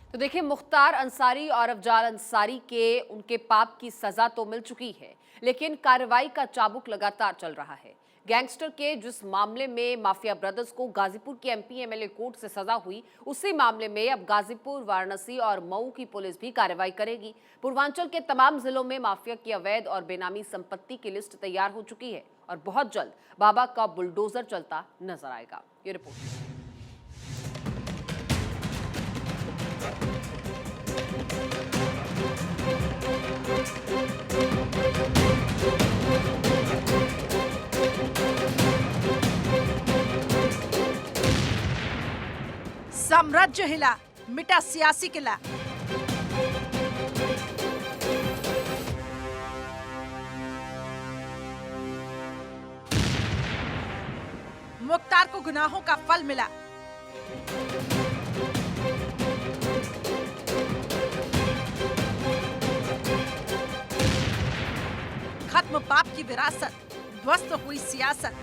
तो देखिए, मुख्तार अंसारी और अफजाल अंसारी के उनके पाप की सजा तो मिल चुकी है, लेकिन कार्रवाई का चाबुक लगातार चल रहा है। गैंगस्टर के जिस मामले में माफिया ब्रदर्स को गाजीपुर के एमपी एमएलए कोर्ट से सजा हुई, उसी मामले में अब गाजीपुर, वाराणसी और मऊ की पुलिस भी कार्रवाई करेगी। पूर्वांचल के तमाम जिलों में माफिया की अवैध और बेनामी संपत्ति की लिस्ट तैयार हो चुकी है और बहुत जल्द बाबा का बुलडोजर चलता नजर आएगा। ये रिपोर्ट। साम्राज्य हिला, मिटा सियासी किला। मुख्तार को गुनाहों का फल मिला। खत्म पाप की विरासत, ध्वस्त हुई सियासत।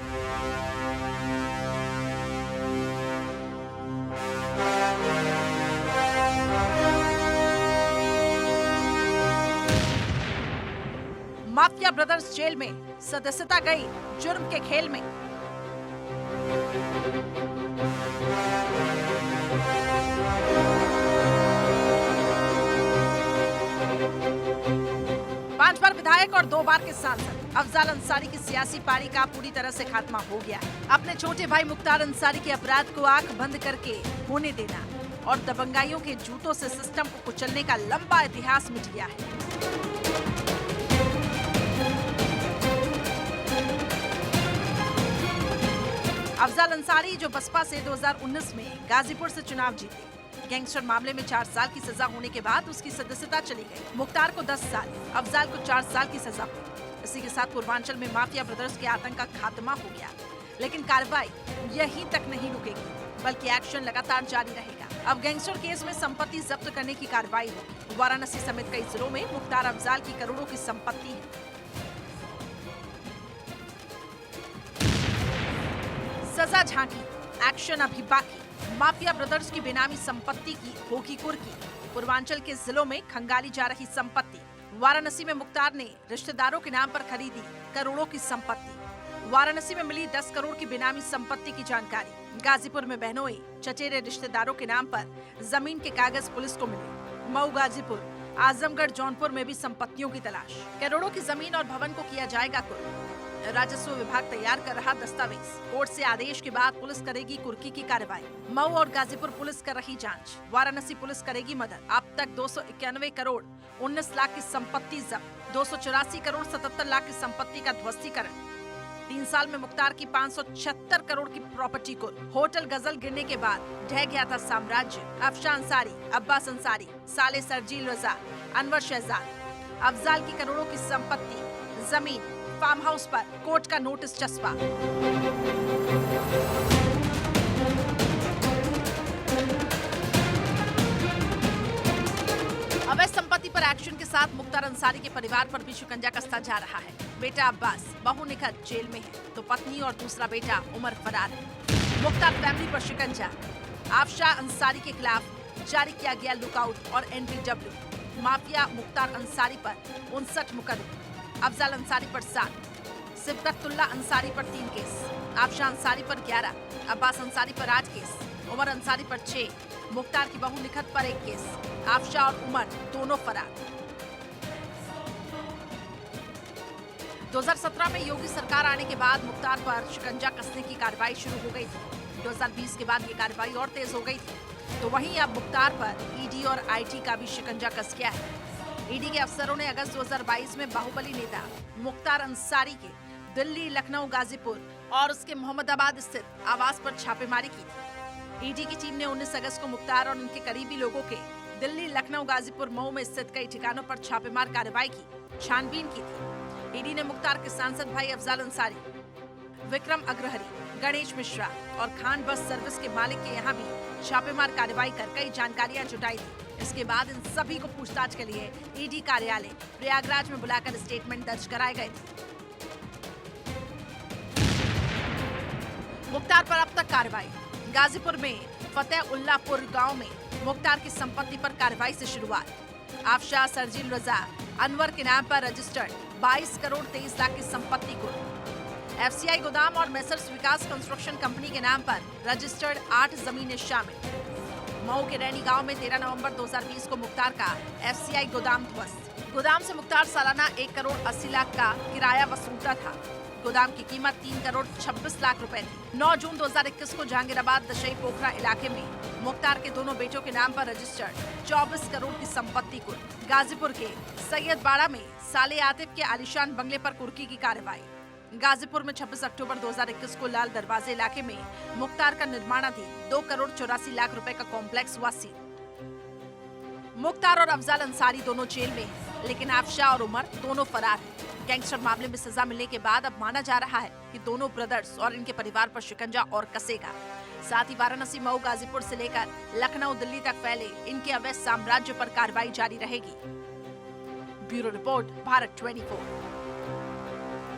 माफिया ब्रदर्स जेल में, सदस्यता गई जुर्म के खेल में। पांच बार विधायक और 2 बार के सांसद अफजाल अंसारी की सियासी पारी का पूरी तरह से खात्मा हो गया है। अपने छोटे भाई मुख्तार अंसारी के अपराध को आंख बंद करके होने देना और दबंगाइयों के जूतों से सिस्टम को कुचलने का लंबा इतिहास मिट गया है। अफजाल अंसारी जो बसपा से 2019 में गाजीपुर से चुनाव जीते, गैंगस्टर मामले में 4 साल की सजा होने के बाद उसकी सदस्यता चली गई। मुख्तार को 10 साल, अफजाल को 4 साल की सजा हुई। इसी के साथ पूर्वांचल में माफिया ब्रदर्स के आतंक का खात्मा हो गया। लेकिन कार्रवाई यहीं तक नहीं रुकेगी, बल्कि एक्शन लगातार जारी रहेगा। अब गैंगस्टर केस में संपत्ति जब्त करने की कार्रवाई होगी। वाराणसी समेत कई जिलों में मुख्तार अफजाल की करोड़ों की संपत्ति है। सजा झांकी, एक्शन अभी बाकी। माफिया ब्रदर्स की बेनामी संपत्ति की होगी कुर्की। पूर्वांचल के जिलों में खंगाली जा रही संपत्ति। वाराणसी में मुख्तार ने रिश्तेदारों के नाम पर खरीदी करोड़ों की संपत्ति। वाराणसी में मिली 10 करोड़ की बेनामी संपत्ति की जानकारी। गाजीपुर में बहनोई चचेरे रिश्तेदारों के नाम पर जमीन के कागज पुलिस को मिले। मऊ, गाजीपुर, आजमगढ़, जौनपुर में भी संपत्तियों की तलाश। करोड़ों की जमीन और भवन को किया जाएगा कुर्क। राजस्व विभाग तैयार कर रहा दस्तावेज। कोर्ट से आदेश के बाद पुलिस करेगी कुर्की की कार्रवाई। मऊ और गाजीपुर पुलिस कर रही जांच। वाराणसी पुलिस करेगी मदद। अब तक 291 करोड़ 19 लाख की संपत्ति जब्त। 284 करोड़ 77 लाख की संपत्ति का ध्वस्तीकरण। 3 साल में मुख्तार की 576 करोड़ की प्रॉपर्टी को। होटल गजल गिरने के बाद ढह गया था साम्राज्य। अफशा अंसारी, अब्बास अंसारी, साले सरजील रजा, अनवर शहजाद। अफजाल की करोड़ों की संपत्ति, जमीन, फार्म हाउस पर कोर्ट का नोटिस चस्पा। अवैध संपत्ति पर एक्शन के साथ मुख्तार अंसारी के परिवार पर भी शिकंजा कसता जा रहा है। बेटा अब्बास, बहू निखत जेल में है, तो पत्नी और दूसरा बेटा उमर फरार है। मुख्तार फैमिली पर शिकंजा। आफशा अंसारी के खिलाफ जारी किया गया लुकआउट और NPW। माफिया मुख्तार अंसारी पर 59 मुकदमे। अफजाल अंसारी पर 7, सिबकतुल्ला अंसारी पर 3 केस, आफशा अंसारी पर 11, अब्बास अंसारी पर 8 केस, उमर अंसारी पर 6, मुख्तार की बहू निखत पर 1 केस। आफशा और उमर दोनों फरार। 2017 में योगी सरकार आने के बाद मुख्तार पर शिकंजा कसने की कार्रवाई शुरू हो गई थी। 2020 के बाद ये कार्रवाई और तेज हो गई थी। तो वहीं अब मुख्तार पर ED और IT का भी शिकंजा कस गया है। ED के अफसरों ने अगस्त 2022 में बाहुबली नेता मुख्तार अंसारी के दिल्ली, लखनऊ, गाजीपुर और उसके मोहम्मदाबाद स्थित आवास पर छापेमारी की थी। ED की टीम ने 19 अगस्त को मुख्तार और उनके करीबी लोगों के दिल्ली, लखनऊ, गाजीपुर, मऊ में स्थित कई ठिकानों पर छापेमार कार्रवाई की, छानबीन की थी। ED ने मुख्तार के सांसद भाई अफजाल अंसारी, विक्रम अग्रहरी, गणेश मिश्रा और खान बस सर्विस के मालिक के यहाँ भी छापेमार कार्रवाई कर कई जानकारियां जुटाई थी। इसके बाद इन सभी को पूछताछ के लिए ED कार्यालय प्रयागराज में बुलाकर स्टेटमेंट दर्ज कराए गए थे। मुख्तार पर अब तक कार्रवाई। गाजीपुर में फतेहुल्लापुर गांव में मुख्तार की संपत्ति पर कार्रवाई से शुरुआत। आफशाह सरजील रजा अनवर के नाम पर रजिस्टर्ड 22 करोड़ 23 लाख की संपत्ति को एफसीआई गोदाम और मेसर्स विकास कंस्ट्रक्शन कंपनी के नाम पर रजिस्टर्ड 8 जमीनें शामिल। मऊ के रैनी गांव में 13 नवंबर 2020 को मुख्तार का एफसीआई गोदाम ध्वस्त। गोदाम से मुख्तार सालाना 1 करोड़ 80 लाख का किराया वसूलता था। गोदाम की कीमत 3 करोड़ 26 लाख रुपए थी। 9 जून 2021 को जहांगीराबाद दशई पोखरा इलाके में मुख्तार के दोनों बेटों के नाम पर रजिस्टर्ड 24 करोड़ की संपत्ति को गाजीपुर के सैयदबाड़ा में साले आतिफ के आलिशान बंगले पर कुर्की की कार्रवाई। गाजीपुर में 26 अक्टूबर 2021 को लाल दरवाजे इलाके में मुख्तार का निर्माणाधीन 2 करोड़ 84 लाख रुपए का कॉम्प्लेक्स हुआ सील। मुख्तार और अफजाल अंसारी दोनों जेल में हैं, लेकिन आफशाह और उमर दोनों फरार हैं। गैंगस्टर मामले में सजा मिलने के बाद अब माना जा रहा है कि दोनों ब्रदर्स और इनके परिवार पर शिकंजा और कसेगा। साथ ही वाराणसी, मऊ, गाजीपुर से लेकर लखनऊ, दिल्ली तक फैले इनके अवैध साम्राज्य पर कार्रवाई जारी रहेगी। Bureau report, Bharat 24।